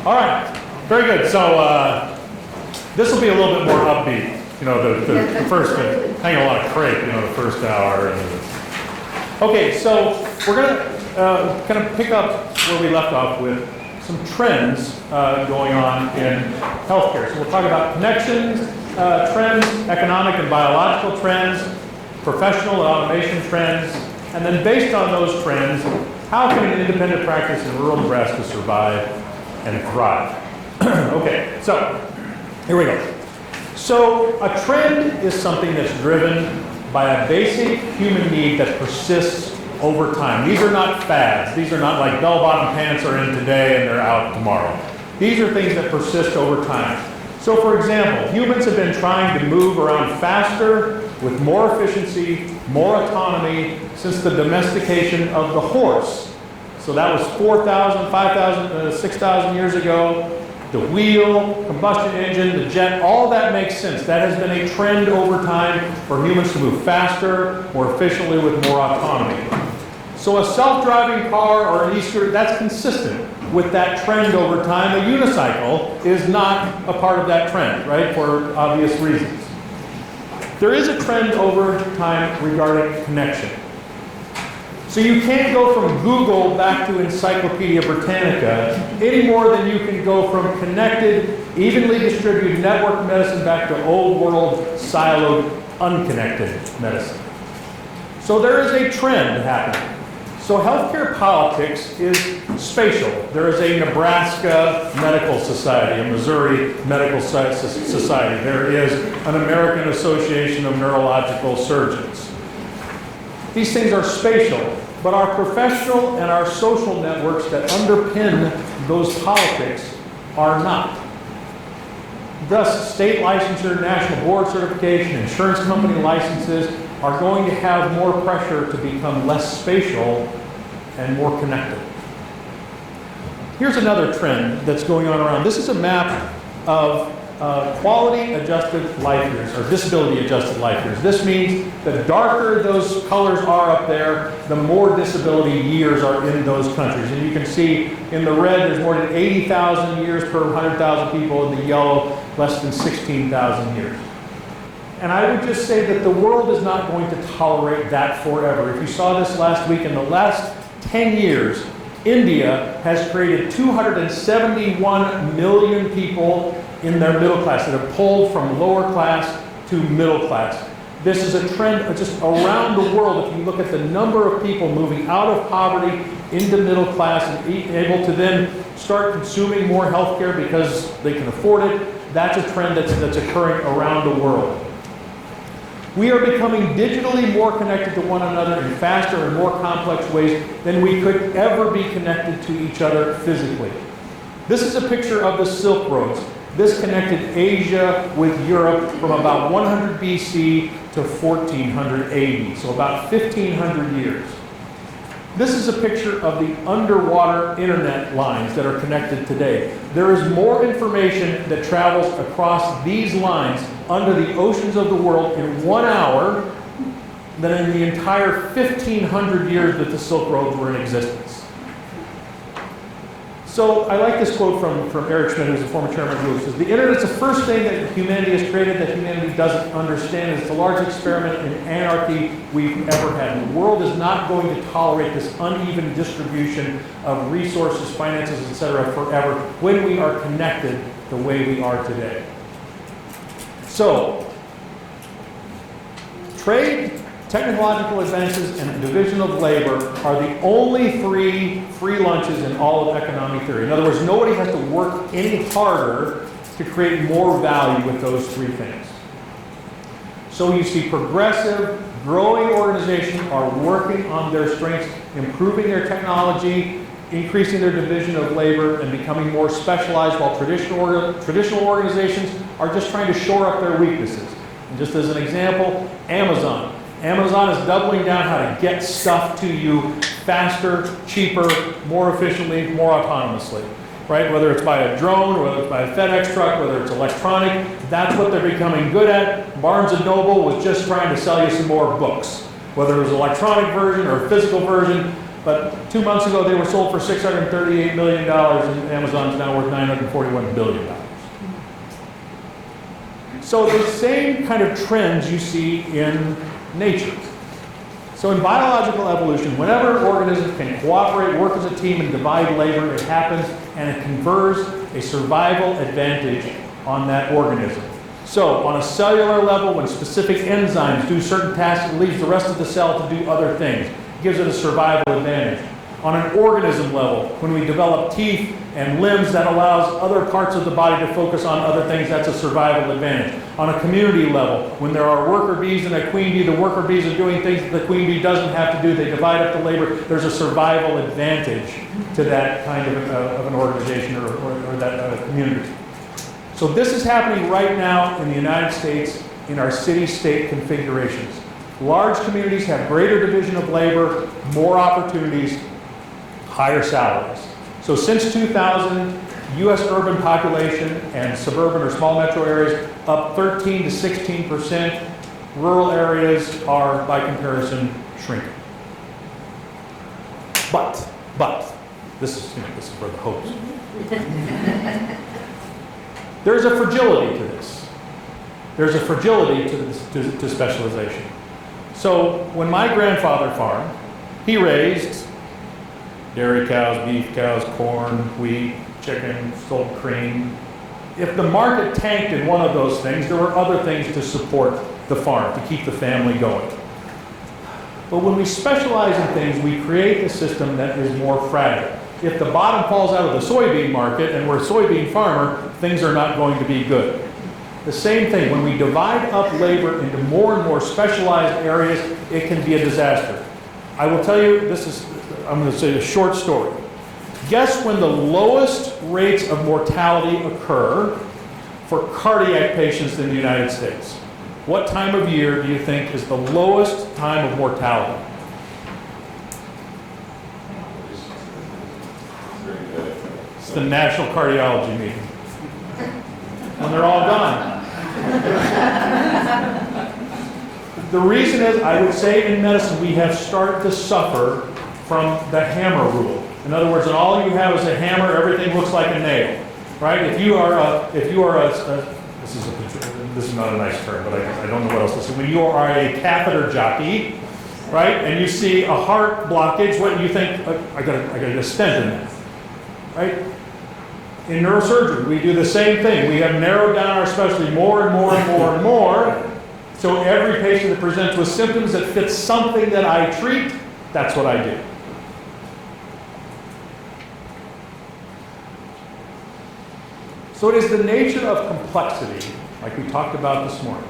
All right, very good. So this will be a little bit more upbeat. You know, the first, hang a lot of crepe, you know, the first hour. Okay, so we're going to kind of pick up where we left off with some trends going on in healthcare. So we'll talk about connections, trends, economic and biological trends, professional and automation trends, and then based on those trends, how can an independent practice in rural Nebraska survive and thrive? Okay, so here we go. So a trend is something that's driven by a basic human need that persists over time. These are not fads. These are not like bell-bottom pants are in today and they're out tomorrow. These are things that persist over time. So for example, humans have been trying to move around faster with more efficiency, more autonomy since the domestication of the horse. So that was 4,000, 5,000, 6,000 years ago. The wheel, combustion engine, the jet, all that makes sense. That has been a trend over time for humans to move faster, more efficiently with more autonomy. So a self-driving car or an e-scooter, that's consistent with that trend over time. A unicycle is not a part of that trend, right, for obvious reasons. There is a trend over time regarding connection. So you can't go from Google back to Encyclopedia Britannica any more than you can go from connected, evenly distributed network medicine back to old world, siloed, unconnected medicine. So there is a trend happening. So healthcare politics is spatial. There is a Nebraska Medical Society, a Missouri Medical Society. There is an American Association of Neurological Surgeons. These things are spatial, but our professional and our social networks that underpin those politics are not. Thus, state licensure, national board certification, insurance company licenses are going to have more pressure to become less spatial and more connected. Here's another trend that's going on around. This is a map of quality-adjusted life years, or disability-adjusted life years. This means the darker those colors are up there, the more disability years are in those countries. And you can see in the red, there's more than 80,000 years per 100,000 people. In the yellow, less than 16,000 years. And I would just say that the world is not going to tolerate that forever. If you saw this last week, in the last 10 years, India has created 271 million people in their middle class that have pulled from lower class to middle class. This is a trend just around the world. If you look at the number of people moving out of poverty into middle class and able to then start consuming more health care because they can afford it, that's a trend that's occurring around the world. We are becoming digitally more connected to one another in faster and more complex ways than we could ever be connected to each other physically. This is a picture of the Silk Roads. This connected Asia with Europe from about 100 BC to 1400 AD, so about 1,500 years. This is a picture of the underwater internet lines that are connected today. There is more information that travels across these lines under the oceans of the world in 1 hour than in the entire 1,500 years that the Silk Roads were in existence. So I like this quote from Eric Schmidt, who's a former chairman of Google. He says, "The internet's the first thing that humanity has created that humanity doesn't understand. It's the largest experiment in anarchy we've ever had. The world is not going to tolerate this uneven distribution of resources, finances, etc. forever when we are connected the way we are today." So, trade, technological advances, and division of labor are the only three free lunches in all of economic theory. In other words, nobody has to work any harder to create more value with those three things. So you see progressive, growing organizations are working on their strengths, improving their technology, increasing their division of labor, and becoming more specialized, while traditional organizations are just trying to shore up their weaknesses. And just as an example, Amazon. Amazon is doubling down how to get stuff to you faster, cheaper, more efficiently, more autonomously, right? Whether it's by a drone, whether it's by a FedEx truck, whether it's electronic, that's what they're becoming good at. Barnes & Noble was just trying to sell you some more books. Whether it was an electronic version or a physical version, But 2 months ago, they were sold for $638 million, and Amazon's now worth $941 billion. So the same kind of trends you see in nature. So in biological evolution, whenever organisms can cooperate, work as a team, and divide labor, it happens, and it confers a survival advantage on that organism. So on a cellular level, when specific enzymes do certain tasks, it leaves the rest of the cell to do other things. It gives it a survival advantage. On an organism level, when we develop teeth and limbs, that allows other parts of the body to focus on other things, that's a survival advantage. On a community level, when there are worker bees and a queen bee, the worker bees are doing things that the queen bee doesn't have to do, they divide up the labor, there's a survival advantage to that kind of an organization or that community. So this is happening right now in the United States in our city-state configurations. Large communities have greater division of labor, more opportunities, higher salaries. So since 2000, U.S. urban population and suburban or small metro areas up 13 to 16%. Rural areas are, by comparison, shrinking. But, this is where the hope is. There's a fragility to this. There's a fragility to specialization. So when my grandfather farmed, he raised dairy cows, beef cows, corn, wheat, chicken, sold cream. If the market tanked in one of those things, there were other things to support the farm, to keep the family going. But when we specialize in things, we create a system that is more fragile. If the bottom falls out of the soybean market and we're a soybean farmer, things are not going to be good. The same thing, when we divide up labor into more and more specialized areas, it can be a disaster. I will tell you, I'm going to say a short story. Guess when the lowest rates of mortality occur for cardiac patients in the United States? What time of year do you think is the lowest time of mortality? It's the National Cardiology meeting. When they're all gone. The reason is, I would say in medicine, we have started to suffer from the hammer rule. In other words, when all you have is a hammer, everything looks like a nail, right? If you are this is not a nice term, but I don't know what else to say. When you are a catheter jockey, right, and you see a heart blockage, what do you think? I got to get a stent in that, right? In neurosurgery, we do the same thing. We have narrowed down our specialty more and more and more and more. So every patient that presents with symptoms that fits something that I treat, that's what I do. So it is the nature of complexity, like we talked about this morning.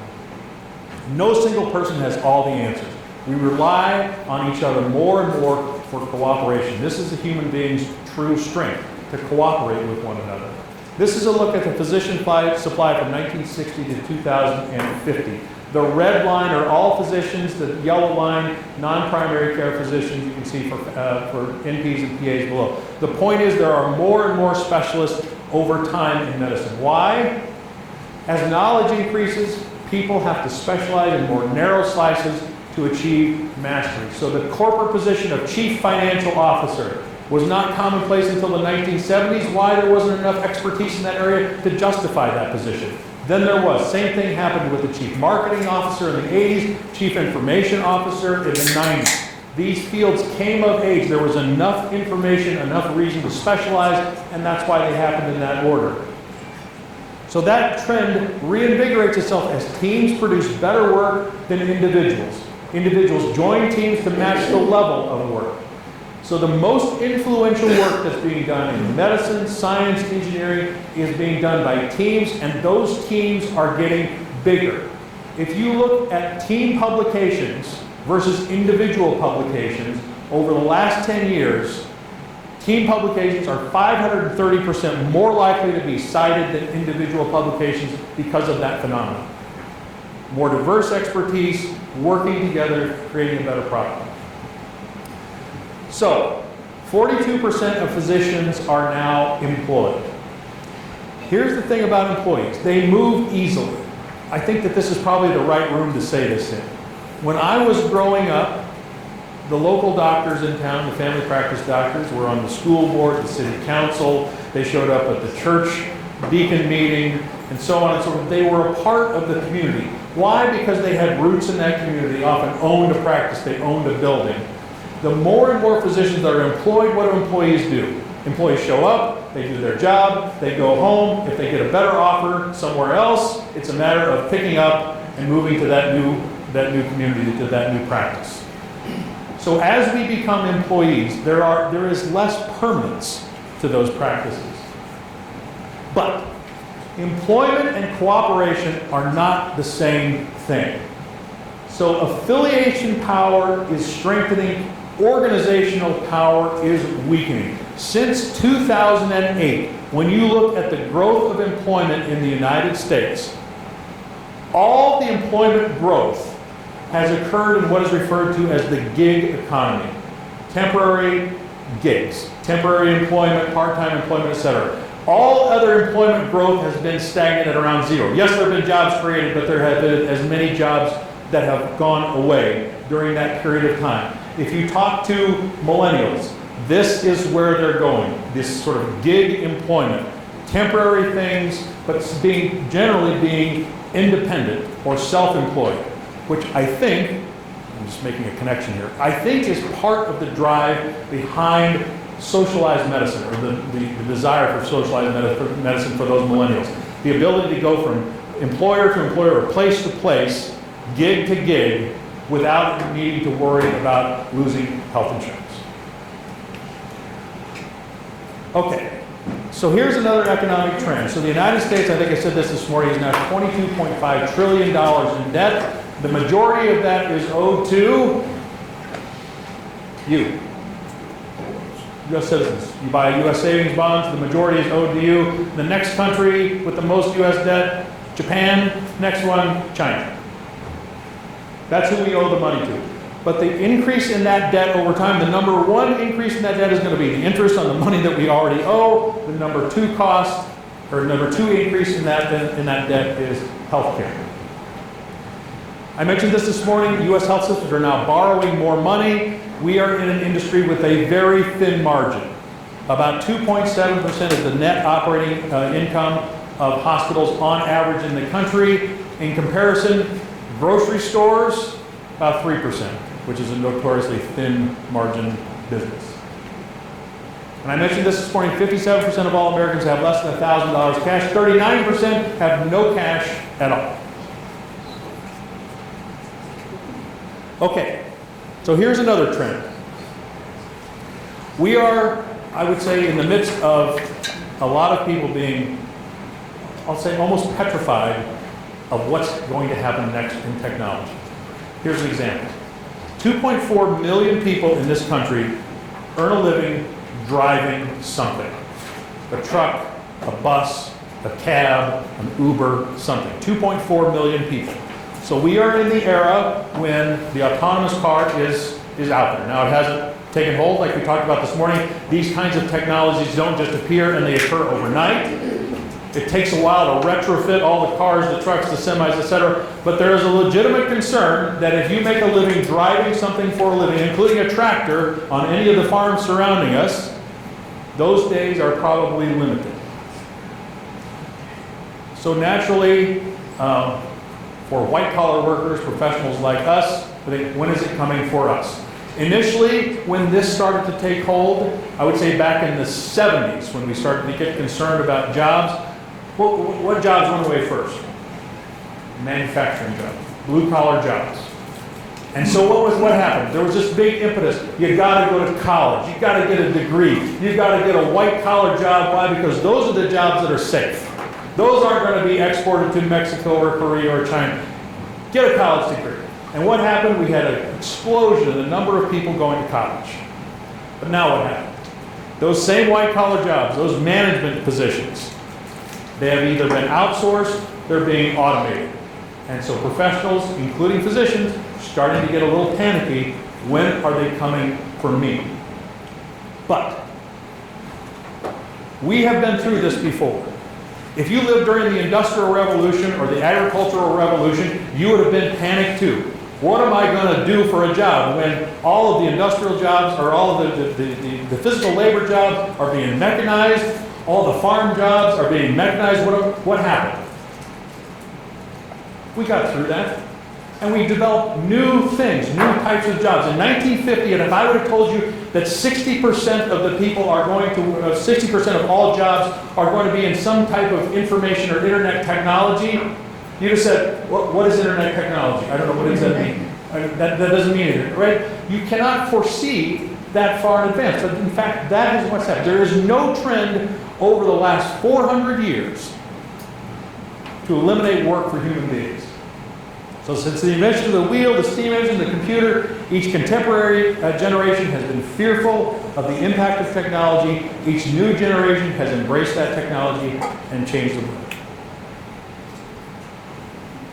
No single person has all the answers. We rely on each other more and more for cooperation. This is a human being's true strength, to cooperate with one another. This is a look at the physician supply from 1960 to 2050. The red line are all physicians, the yellow line, non-primary care physicians, you can see for NPs and PAs below. The point is there are more and more specialists over time in medicine. Why? As knowledge increases, people have to specialize in more narrow slices to achieve mastery. So the corporate position of chief financial officer was not commonplace until the 1970s. Why? There wasn't enough expertise in that area to justify that position. Then there was. Same thing happened with the chief marketing officer in the 80s, chief information officer in the 90s. These fields came of age. There was enough information, enough reason to specialize, and that's why they happened in that order. So that trend reinvigorates itself as teams produce better work than individuals. Individuals join teams to match the level of work. So the most influential work that's being done in medicine, science, engineering is being done by teams, and those teams are getting bigger. If you look at team publications versus individual publications over the last 10 years, team publications are 530% more likely to be cited than individual publications because of that phenomenon. More diverse expertise, working together, creating a better product. So, 42% of physicians are now employed. Here's the thing about employees. They move easily. I think that this is probably the right room to say this in. When I was growing up, the local doctors in town, the family practice doctors, were on the school board, the city council. They showed up at the church deacon meeting, and so on and so forth. They were a part of the community. Why? Because they had roots in that community. They often owned a practice. They owned a building. The more and more physicians that are employed, what do employees do? Employees show up, they do their job, they go home. If they get a better offer somewhere else, it's a matter of picking up and moving to that new community, to that new practice. So as we become employees, there is less permanence to those practices. But employment and cooperation are not the same thing. So affiliation power is strengthening, organizational power is weakening. Since 2008, when you look at the growth of employment in the United States, all the employment growth has occurred in what is referred to as the gig economy. Temporary gigs, temporary employment, part-time employment, etc. All other employment growth has been stagnant at around zero. Yes, there have been jobs created, but there have been as many jobs that have gone away during that period of time. If you talk to millennials, this is where they're going, this sort of gig employment. Temporary things, but generally being independent or self-employed, which I think, I'm just making a connection here, I think is part of the drive behind socialized medicine, or the desire for socialized medicine for those millennials. The ability to go from employer to employer, or place to place, gig to gig, without needing to worry about losing health insurance. Okay, so here's another economic trend. So the United States, I think I said this morning, is now $22.5 trillion in debt. The majority of that is owed to you, U.S. citizens. You buy U.S. savings bonds, the majority is owed to you. The next country with the most U.S. debt, Japan. Next one, China. That's who we owe the money to. But the increase in that debt over time, the number one increase in that debt is going to be the interest on the money that we already owe. The number two cost, or number two increase in that debt is health care. I mentioned this morning, U.S. health systems are now borrowing more money. We are in an industry with a very thin margin. About 2.7% of the net operating income of hospitals on average in the country. In comparison, grocery stores, about 3%, which is a notoriously thin margin business. And I mentioned this morning, 57% of all Americans have less than $1,000 cash. 39% have no cash at all. Okay, so here's another trend. We are, I would say, in the midst of a lot of people being, I'll say, almost petrified of what's going to happen next in technology. Here's an example. 2.4 million people in this country earn a living driving something. A truck, a bus, a cab, an Uber, something. 2.4 million people. So we are in the era when the autonomous car is out there. Now it hasn't taken hold like we talked about this morning. These kinds of technologies don't just appear and they occur overnight. It takes a while to retrofit all the cars, the trucks, the semis, etc. But there is a legitimate concern that if you make a living driving something for a living, including a tractor on any of the farms surrounding us, those days are probably limited. So naturally, for white-collar workers, professionals like us, I think, when is it coming for us? Initially, when this started to take hold, I would say back in the 70s, when we started to get concerned about jobs, what jobs went away first? Manufacturing jobs, blue-collar jobs. And so what happened? There was this big impetus. You got to go to college. You got to get a degree. You got to get a white-collar job. Why? Because those are the jobs that are safe. Those aren't going to be exported to Mexico or Korea or China. Get a college degree. And what happened? We had an explosion in the number of people going to college. But now what happened? Those same white-collar jobs, those management positions, they have either been outsourced, they're being automated. And so professionals, including physicians, are starting to get a little panicky. When are they coming for me? But we have been through this before. If you lived during the Industrial Revolution or the Agricultural Revolution, you would have been panicked too. What am I going to do for a job when all of the industrial jobs or all of the physical labor jobs are being mechanized, all the farm jobs are being mechanized? What happened? We got through that. And we developed new things, new types of jobs. In 1950, and if I would have told you that 60% of the people are going to, 60% of all jobs are going to be in some type of information or internet technology, you'd have said, what is internet technology? I don't know, what does that mean? That doesn't mean anything, right? You cannot foresee that far in advance. But in fact, that is what's happened. There is no trend over the last 400 years to eliminate work for human beings. So since the invention of the wheel, the steam engine, the computer, each contemporary generation has been fearful of the impact of technology. Each new generation has embraced that technology and changed the world.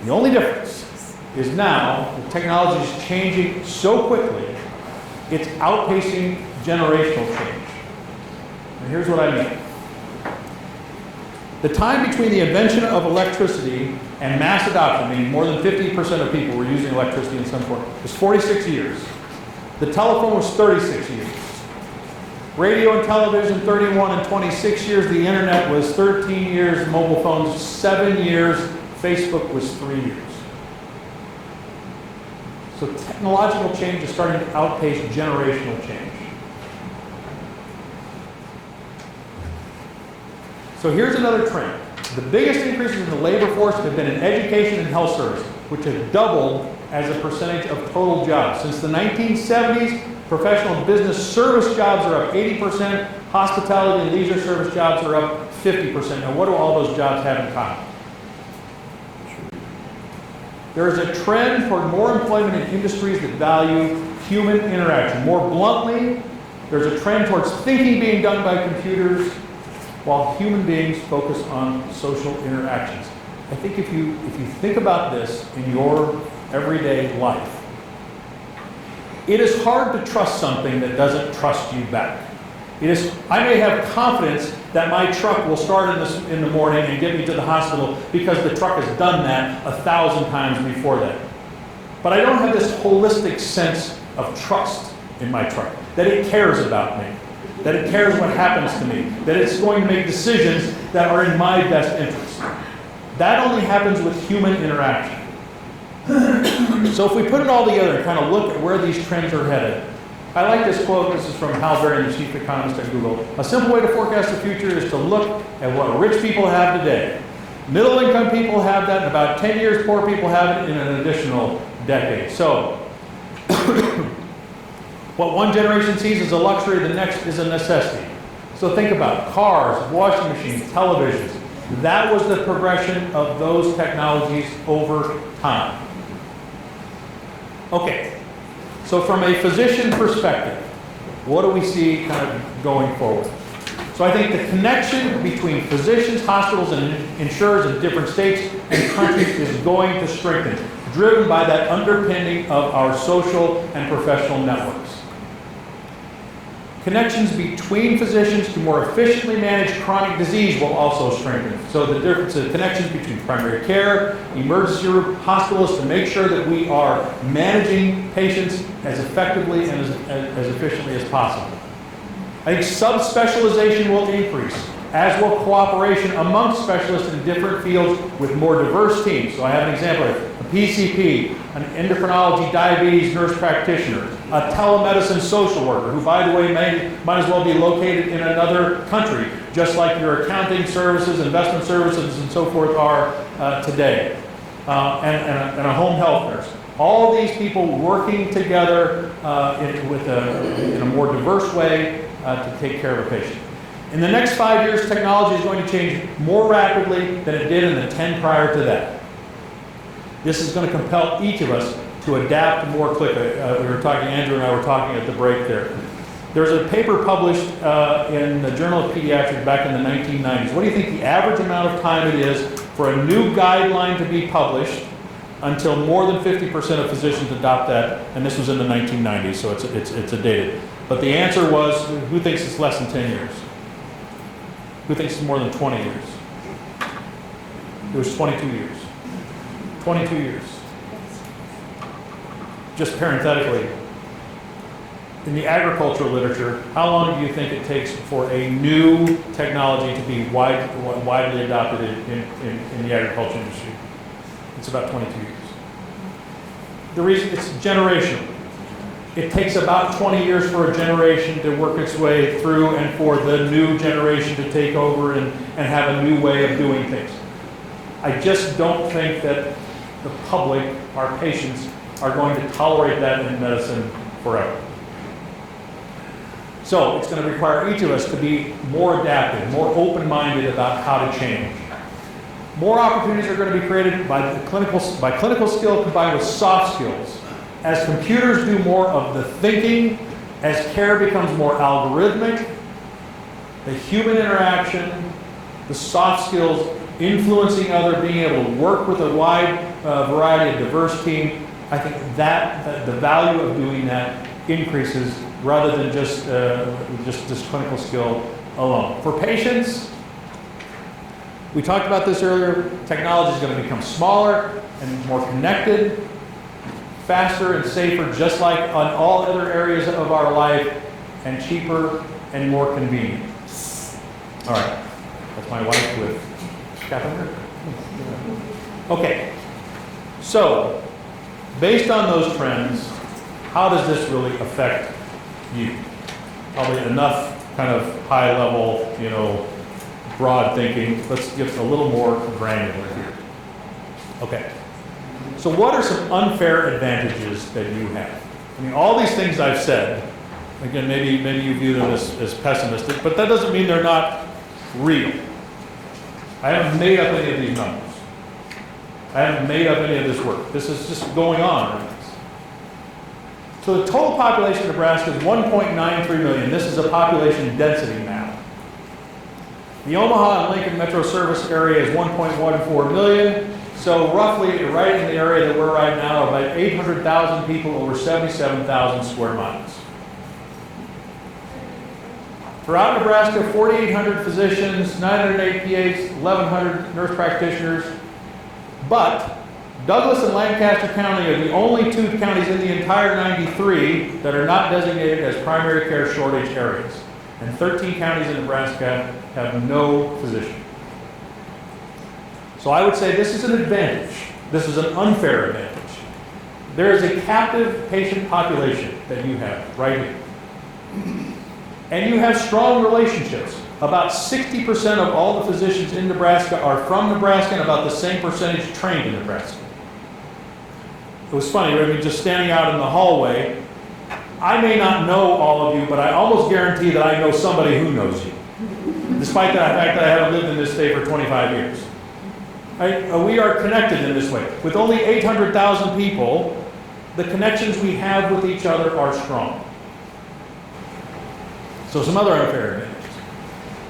The only difference is now the technology is changing so quickly, it's outpacing generational change. And here's what I mean. The time between the invention of electricity and mass adoption, meaning more than 50% of people were using electricity in some form, was 46 years. The telephone was 36 years. Radio and television, 31 and 26 years. The internet was 13 years. Mobile phones, 7 years. Facebook was 3 years. So technological change is starting to outpace generational change. So here's another trend. The biggest increases in the labor force have been in education and health service, which have doubled as a percentage of total jobs. Since the 1970s, professional and business service jobs are up 80%, hospitality and leisure service jobs are up 50%. Now what do all those jobs have in common? There is a trend toward more employment in industries that value human interaction. More bluntly, there's a trend towards thinking being done by computers, while human beings focus on social interactions. I think if you think about this in your everyday life, it is hard to trust something that doesn't trust you back. I may have confidence that my truck will start in the morning and get me to the hospital because the truck has done that 1,000 times before that. But I don't have this holistic sense of trust in my truck, that it cares about me, that it cares what happens to me, that it's going to make decisions that are in my best interest. That only happens with human interaction. So if we put it all together and kind of look at where these trends are headed, I like this quote. This is from Hal Berry, the chief economist at Google. A simple way to forecast the future is to look at what rich people have today. Middle-income people have that. In about 10 years, poor people have it in an additional decade. So what one generation sees as a luxury, the next is a necessity. So think about cars, washing machines, televisions. That was the progression of those technologies over time. Okay, so from a physician perspective, what do we see kind of going forward? So I think the connection between physicians, hospitals, and insurers in different states and countries is going to strengthen, driven by that underpinning of our social and professional networks. Connections between physicians to more efficiently manage chronic disease will also strengthen. So the difference of connections between primary care, emergency room, hospitals, to make sure that we are managing patients as effectively and as efficiently as possible. I think subspecialization will increase, as will cooperation among specialists in different fields with more diverse teams. So I have an example here. A PCP, an endocrinology diabetes nurse practitioner, a telemedicine social worker, who, by the way, might as well be located in another country, just like your accounting services, investment services, and so forth are today, and a home health nurse. All these people working together in a more diverse way to take care of a patient. In the next 5 years, technology is going to change more rapidly than it did in the 10 prior to that. This is going to compel each of us to adapt more quickly. Andrew and I were talking at the break there. There's a paper published in the Journal of Pediatrics back in the 1990s. What do you think the average amount of time it is for a new guideline to be published until more than 50% of physicians adopt that? And this was in the 1990s, so it's dated. But the answer was, who thinks it's less than 10 years? Who thinks it's more than 20 years? It was 22 years. 22 years. just parenthetically, in the agricultural literature, how long do you think it takes for a new technology to be widely adopted in the agriculture industry? It's about 22 years. The reason it's generational. It takes about 20 years for a generation to work its way through and for the new generation to take over and have a new way of doing things. I just don't think that the public, our patients, are going to tolerate that in medicine forever. So it's going to require each of us to be more adaptive, more open-minded about how to change. More opportunities are going to be created by clinical skill combined with soft skills. As computers do more of the thinking, as care becomes more algorithmic, the human interaction, the soft skills, influencing others, being able to work with a wide variety of diverse team, I think that the value of doing that increases rather than just clinical skill alone. For patients, we talked about this earlier, technology is going to become smaller and more connected, faster and safer, just like on all other areas of our life, and cheaper and more convenient. All right, that's my wife with Catherine. Okay, so based on those trends, how does this really affect you? Probably enough kind of high level, broad thinking. Let's get a little more granular here. Okay. So what are some unfair advantages that you have? I mean, all these things I've said, again, maybe you view them as pessimistic, but that doesn't mean they're not real. I haven't made up any of these numbers. I haven't made up any of this work. This is just going on. So the total population of Nebraska is 1.93 million. This is a population density map. The Omaha and Lincoln Metro Service area is 1.14 million. So roughly, right in the area that we're right now, about 800,000 people over 77,000 square miles. Throughout Nebraska, 4,800 physicians, 908 PAs, 1,100 nurse practitioners. But Douglas and Lancaster County are the only two counties in the entire 93 that are not designated as primary care shortage areas. And 13 counties in Nebraska have no physician. So I would say this is an advantage. This is an unfair advantage. There is a captive patient population that you have right here. And you have strong relationships. About 60% of all the physicians in Nebraska are from Nebraska, and about the same percentage trained in Nebraska. It was funny, I mean, just standing out in the hallway, I may not know all of you, but I almost guarantee that I know somebody who knows you, despite the fact that I haven't lived in this state for 25 years. We are connected in this way. With only 800,000 people, the connections we have with each other are strong. So some other unfair advantages.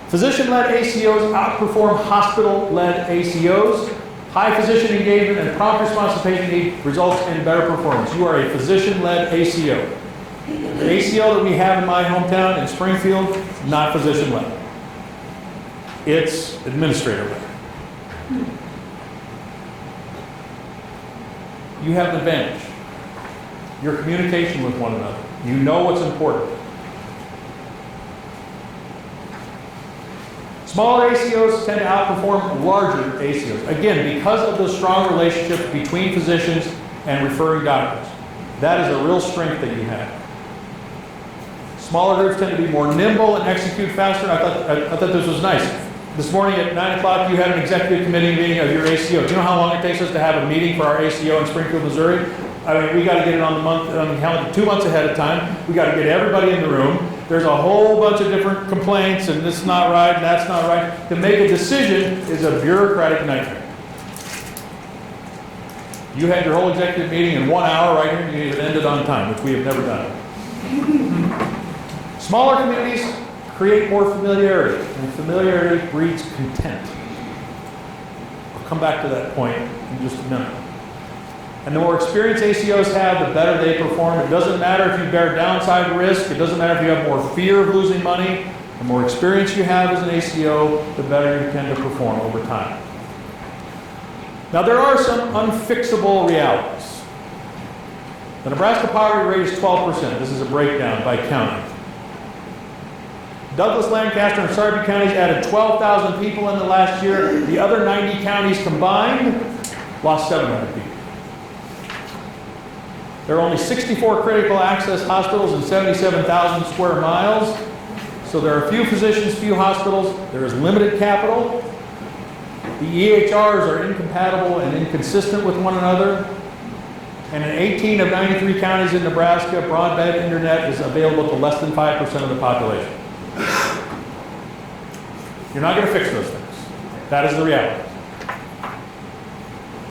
Physician-led ACOs outperform hospital-led ACOs. High physician engagement and prompt response to patient need results in better performance. You are a physician-led ACO. The ACO that we have in my hometown in Springfield, not physician-led. It's administrator-led. You have an advantage. Your communication with one another. You know what's important. Smaller ACOs tend to outperform larger ACOs. Again, because of the strong relationship between physicians and referring doctors. That is a real strength that you have. Smaller groups tend to be more nimble and execute faster. I thought this was nice. This morning at 9 o'clock, you had an executive committee meeting of your ACO. Do you know how long it takes us to have a meeting for our ACO in Springfield, Missouri? I mean, we got to get it on the calendar 2 months ahead of time. We got to get everybody in the room. There's a whole bunch of different complaints, and this is not right, and that's not right. To make a decision is a bureaucratic nightmare. You had your whole executive meeting in 1 hour right here, and you even ended on time, which we have never done. Smaller communities create more familiarity, and familiarity breeds content. I'll come back to that point in just a minute. And the more experience ACOs have, the better they perform. It doesn't matter if you bear downside risk. It doesn't matter if you have more fear of losing money. The more experience you have as an ACO, the better you tend to perform over time. Now, there are some unfixable realities. The Nebraska poverty rate is 12%. This is a breakdown by county. Douglas, Lancaster, and Sarpy counties added 12,000 people in the last year. The other 90 counties combined lost 700 people. There are only 64 critical access hospitals and 77,000 square miles. So there are few physicians, few hospitals. There is limited capital. The EHRs are incompatible and inconsistent with one another. And in 18 of 93 counties in Nebraska, broadband internet is available to less than 5% of the population. You're not going to fix those things. That is the reality.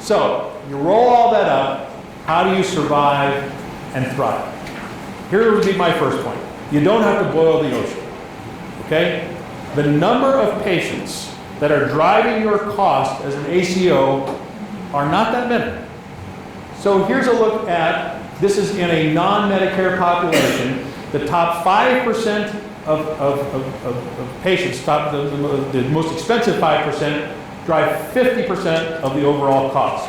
So, you roll all that up, how do you survive and thrive? Here would be my first point. You don't have to boil the ocean. Okay? The number of patients that are driving your cost as an ACO are not that many. So here's a look at, this is in a non-Medicare population, the top 5% of patients, the most expensive 5%, drive 50% of the overall cost.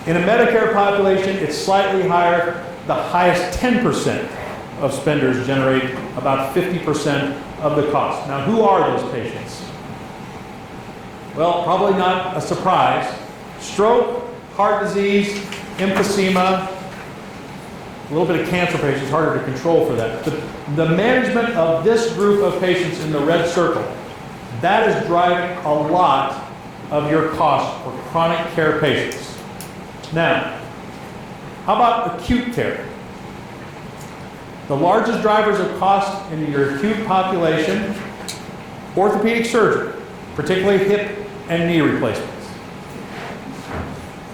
In a Medicare population, it's slightly higher. The highest 10% of spenders generate about 50% of the cost. Now, who are those patients? Well, probably not a surprise. Stroke, heart disease, emphysema, a little bit of cancer patients, harder to control for that. The management of this group of patients in the red circle, that is driving a lot of your cost for chronic care patients. Now, how about acute care? The largest drivers of cost in your acute population, orthopedic surgery, particularly hip and knee replacements.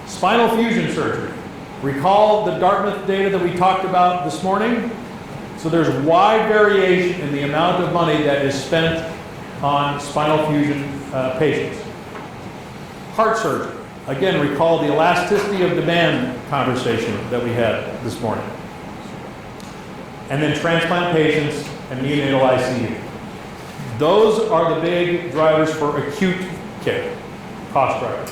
Spinal fusion surgery. Recall the Dartmouth data that we talked about this morning? So there's wide variation in the amount of money that is spent on spinal fusion patients. Heart surgery. Again, recall the elasticity of demand conversation that we had this morning. And then transplant patients and neonatal ICU. Those are the big drivers for acute care, cost drivers.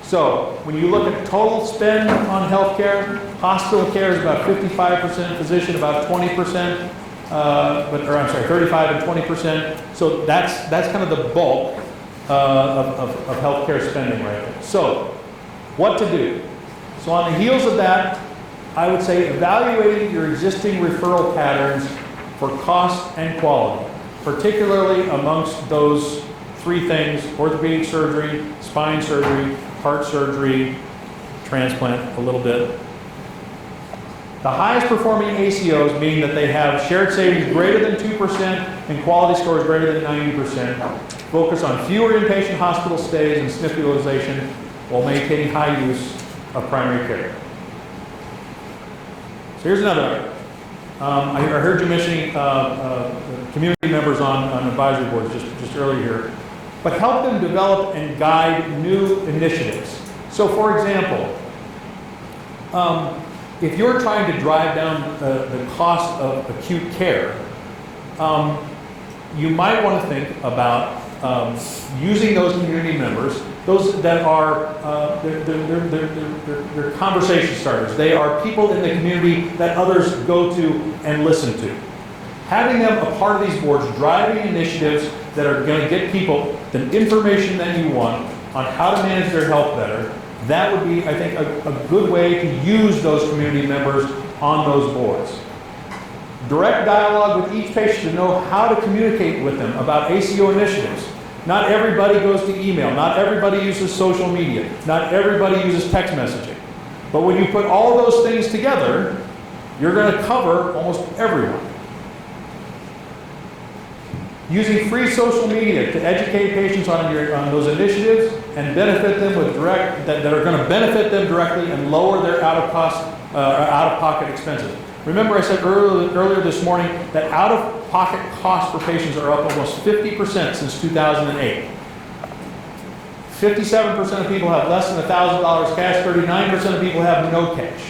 So when you look at total spend on healthcare, hospital care is about 55%, physician about 20%, 35 and 20%. So that's kind of the bulk of healthcare spending right there. So what to do? So on the heels of that, I would say evaluating your existing referral patterns for cost and quality, particularly amongst those three things: orthopedic surgery, spine surgery, heart surgery, transplant a little bit. The highest performing ACOs, meaning that they have shared savings greater than 2% and quality scores greater than 90%, focus on fewer inpatient hospital stays and SNF utilization while maintaining high use of primary care. So here's another I heard you mentioning community members on advisory boards just earlier here. But help them develop and guide new initiatives. So for example, if you're trying to drive down the cost of acute care, you might want to think about using those community members, those that are, they're conversation starters. They are people in the community that others go to and listen to. Having them a part of these boards, driving initiatives that are going to get people the information that you want on how to manage their health better, that would be, I think, a good way to use those community members on those boards. Direct dialogue with each patient to know how to communicate with them about ACO initiatives. Not everybody goes to email. Not everybody uses social media. Not everybody uses text messaging. But when you put all of those things together, you're going to cover almost everyone. Using free social media to educate patients on those initiatives and benefit them with that are going to benefit them directly and lower their out-of-pocket expenses. Remember, I said earlier this morning that out-of-pocket costs for patients are up almost 50% since 2008. 57% of people have less than $1,000 cash. 39% of people have no cash.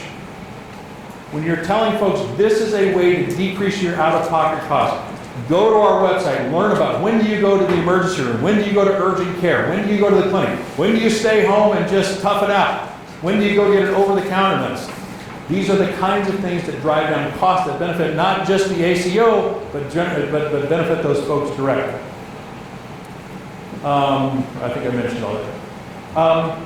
When you're telling folks this is a way to decrease your out-of-pocket costs, go to our website, learn about when do you go to the emergency room, when do you go to urgent care, when do you go to the clinic, when do you stay home and just tough it out, when do you go get an over-the-counter medicine. These are the kinds of things that drive down costs that benefit not just the ACO, but benefit those folks directly. I think I mentioned all that.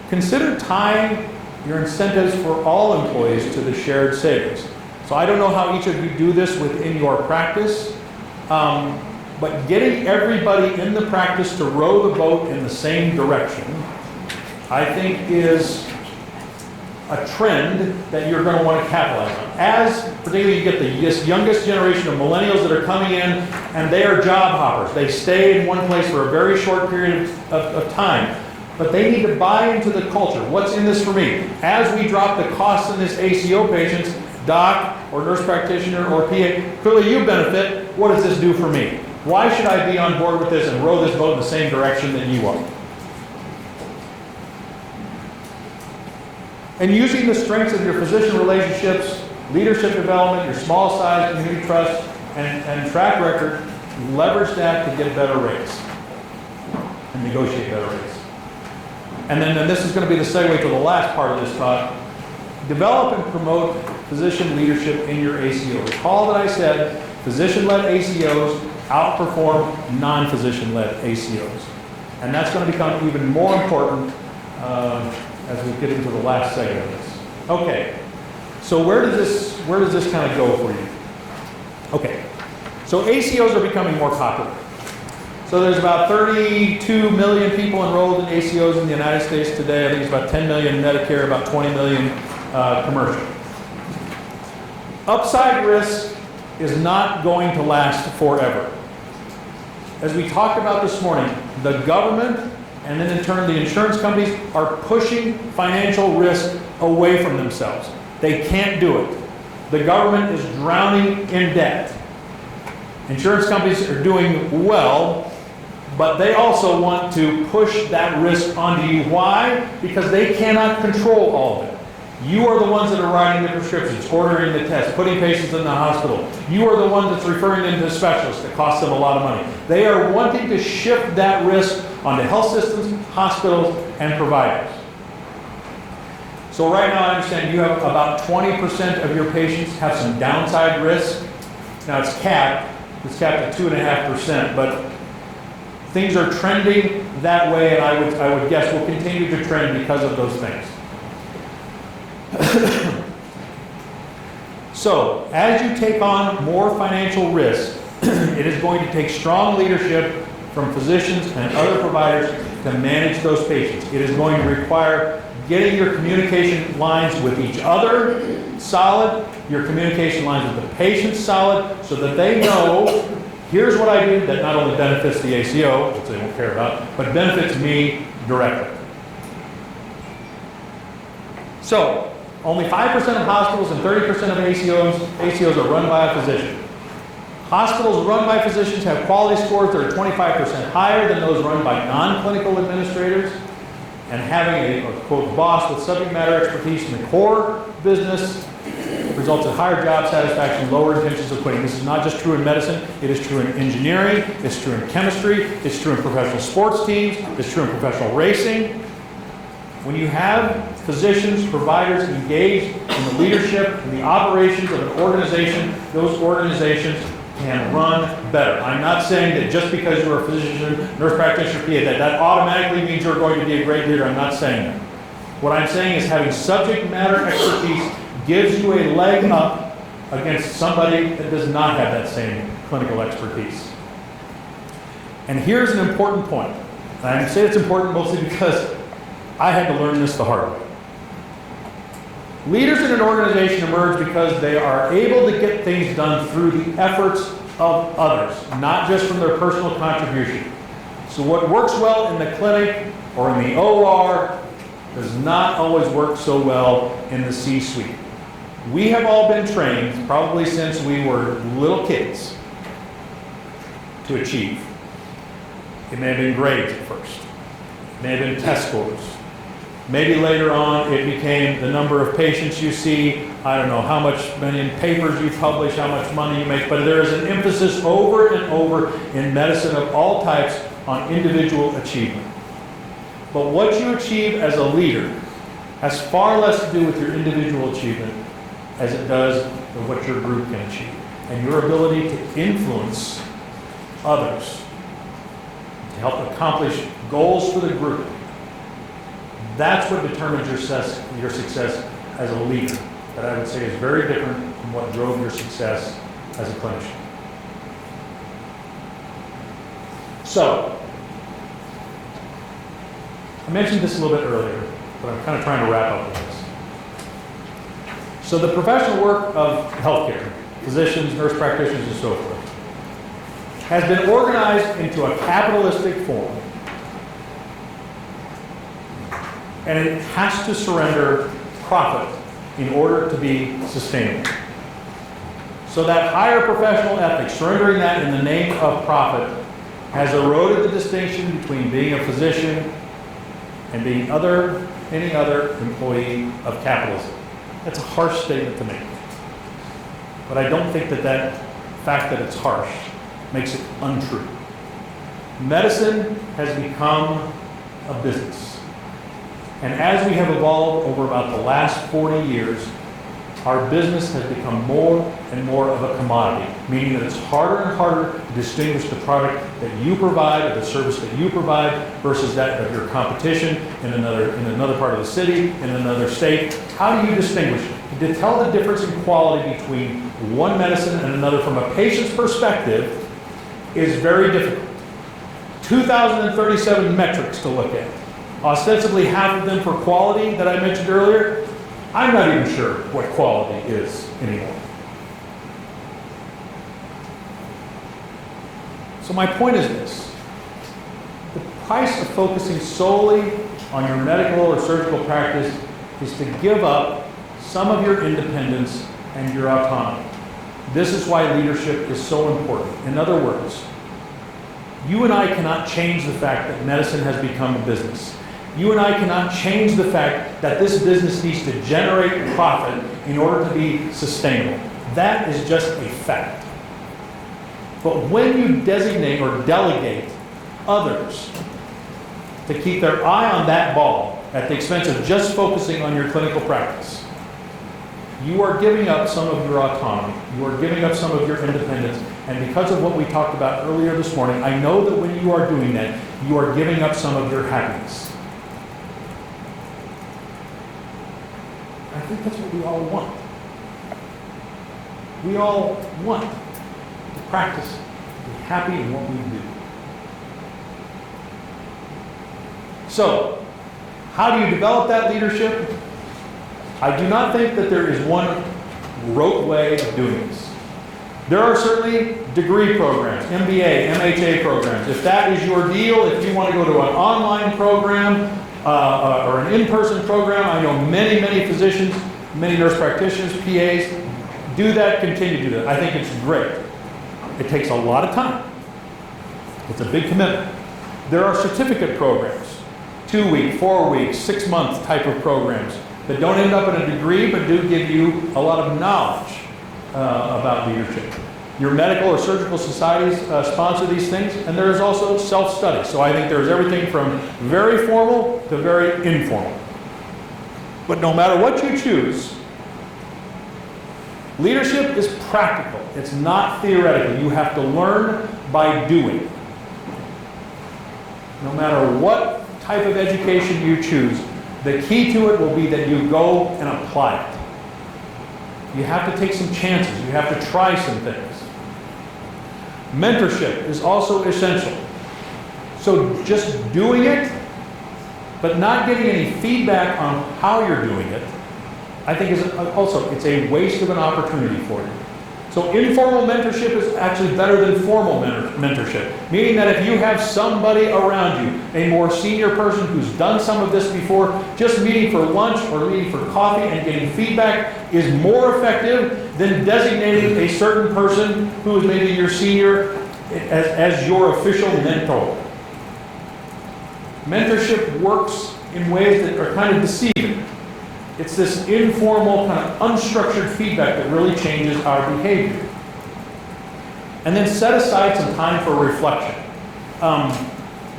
Consider tying your incentives for all employees to the shared savings. So I don't know how each of you do this within your practice, but getting everybody in the practice to row the boat in the same direction, I think is a trend that you're going to want to capitalize on. As particularly you get the youngest generation of millennials that are coming in, and they are job hoppers. They stay in one place for a very short period of time. But they need to buy into the culture. What's in this for me? As we drop the costs in this ACO patients, doc or nurse practitioner or PA, clearly you benefit. What does this do for me? Why should I be on board with this and row this boat in the same direction that you are? And using the strengths of your physician relationships, leadership development, your small size community trust, and track record, leverage that to get better rates and negotiate better rates. And then this is going to be the segue to the last part of this talk. Develop and promote physician leadership in your ACO. Recall that I said physician-led ACOs outperform non-physician-led ACOs. And that's going to become even more important as we get into the last segment of this. Okay, so where does this kind of go for you? Okay, so ACOs are becoming more popular. So there's about 32 million people enrolled in ACOs in the United States today. I think it's about 10 million Medicare, about 20 million commercial. Upside risk is not going to last forever. As we talked about this morning, the government and then in turn the insurance companies are pushing financial risk away from themselves. They can't do it. The government is drowning in debt. Insurance companies are doing well, but they also want to push that risk onto you. Why? Because they cannot control all of it. You are the ones that are writing the prescriptions, ordering the tests, putting patients in the hospital. You are the one that's referring them to specialists that cost them a lot of money. They are wanting to shift that risk onto health systems, hospitals, and providers. So right now I understand you have about 20% of your patients have some downside risk. Now it's capped. It's capped at 2.5%, but things are trending that way, and I would guess will continue to trend because of those things. So, as you take on more financial risk, it is going to take strong leadership from physicians and other providers to manage those patients. It is going to require getting your communication lines with each other solid, your communication lines with the patients solid, so that they know, here's what I do that not only benefits the ACO, which they won't care about, but benefits me directly. So, only 5% of hospitals and 30% of ACOs are run by a physician. Hospitals run by physicians have quality scores that are 25% higher than those run by non-clinical administrators, and having a quote boss with subject matter expertise in the core business results in higher job satisfaction, lower intentions of quitting. This is not just true in medicine, it is true in engineering, it's true in chemistry, it's true in professional sports teams, it's true in professional racing. When you have physicians, providers engaged in the leadership and the operations of an organization, those organizations can run better. I'm not saying that just because you're a physician, nurse practitioner, PA, that automatically means you're going to be a great leader. I'm not saying that. What I'm saying is having subject matter expertise gives you a leg up against somebody that does not have that same clinical expertise. And here's an important point. And I say it's important mostly because I had to learn this the hard way. Leaders in an organization emerge because they are able to get things done through the efforts of others, not just from their personal contribution. So what works well in the clinic or in the OR does not always work so well in the C-suite. We have all been trained, probably since we were little kids, to achieve. It may have been grades at first. It may have been test scores. Maybe later on it became the number of patients you see, I don't know how many papers you publish, how much money you make, but there is an emphasis over and over in medicine of all types on individual achievement. But what you achieve as a leader has far less to do with your individual achievement as it does of what your group can achieve. And your ability to influence others, to help accomplish goals for the group, that's what determines your success as a leader, that I would say is very different from what drove your success as a clinician. So, I mentioned this a little bit earlier, but I'm kind of trying to wrap up with this. So the professional work of healthcare, physicians, nurse practitioners, and so forth, has been organized into a capitalistic form. And it has to surrender profit in order to be sustainable. So that higher professional ethic, surrendering that in the name of profit, has eroded the distinction between being a physician and being any other employee of capitalism. That's a harsh statement to make. But I don't think that fact that it's harsh makes it untrue. Medicine has become a business. And as we have evolved over about the last 40 years, our business has become more and more of a commodity, meaning that it's harder and harder to distinguish the product that you provide or the service that you provide versus that of your competition in another part of the city, in another state. How do you distinguish it? To tell the difference in quality between one medicine and another from a patient's perspective is very difficult. 2,037 metrics to look at. Ostensibly half of them for quality that I mentioned earlier. I'm not even sure what quality is anymore. So my point is this. The price of focusing solely on your medical or surgical practice is to give up some of your independence and your autonomy. This is why leadership is so important. In other words, you and I cannot change the fact that medicine has become a business. You and I cannot change the fact that this business needs to generate profit in order to be sustainable. That is just a fact. But when you designate or delegate others to keep their eye on that ball at the expense of just focusing on your clinical practice, you are giving up some of your autonomy. You are giving up some of your independence. And because of what we talked about earlier this morning, I know that when you are doing that, you are giving up some of your happiness. I think that's what we all want. We all want to practice, to be happy in what we do. So, how do you develop that leadership? I do not think that there is one rote way of doing this. There are certainly degree programs, MBA, MHA programs. If that is your deal, if you want to go to an online program or an in-person program, I know many, many physicians, many nurse practitioners, PAs, do that, continue to do that. I think it's great. It takes a lot of time. It's a big commitment. There are certificate programs, 2-week, 4-week, 6-month type of programs that don't end up in a degree but do give you a lot of knowledge about leadership. Your medical or surgical societies sponsor these things, and there is also self-study. So I think there's everything from very formal to very informal. But no matter what you choose, leadership is practical. It's not theoretical. You have to learn by doing. No matter what type of education you choose, the key to it will be that you go and apply it. You have to take some chances. You have to try some things. Mentorship is also essential. So just doing it, but not getting any feedback on how you're doing it, I think is also, it's a waste of an opportunity for you. So informal mentorship is actually better than formal mentorship, meaning that if you have somebody around you, a more senior person who's done some of this before, just meeting for lunch or meeting for coffee and getting feedback is more effective than designating a certain person who is maybe your senior as your official mentor. Mentorship works in ways that are kind of deceiving. It's this informal, kind of unstructured feedback that really changes our behavior. And then set aside some time for reflection.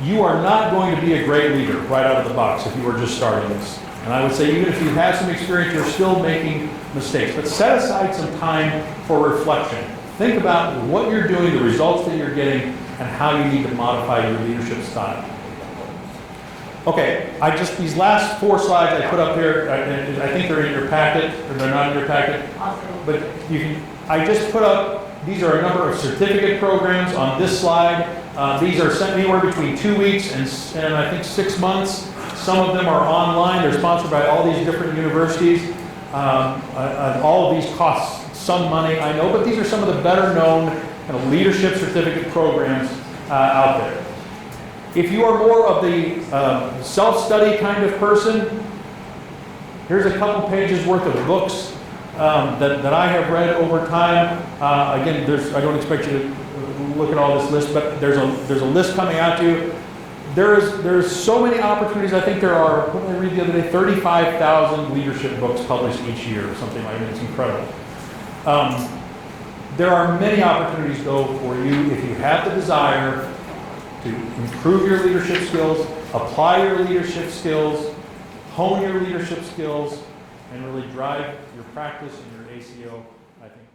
You are not going to be a great leader right out of the box if you were just starting this. And I would say even if you have some experience, you're still making mistakes. But set aside some time for reflection. Think about what you're doing, the results that you're getting, and how you need to modify your leadership style. Okay, these last 4 slides I put up here, I think they're in your packet, or they're not in your packet. But I just put up, these are a number of certificate programs on this slide. These are sent anywhere between 2 weeks and I think 6 months. Some of them are online. They're sponsored by all these different universities. All of these cost some money, I know, but these are some of the better known kind of leadership certificate programs out there. If you are more of the self-study kind of person, here's a couple pages worth of books that I have read over time. Again, I don't expect you to look at all this list, but there's a list coming out to you. There's so many opportunities. I think there are, what did I read the other day, 35,000 leadership books published each year or something like that. It's incredible. There are many opportunities, though, for you if you have the desire to improve your leadership skills, apply your leadership skills, hone your leadership skills, and really drive your practice and your ACO, I think.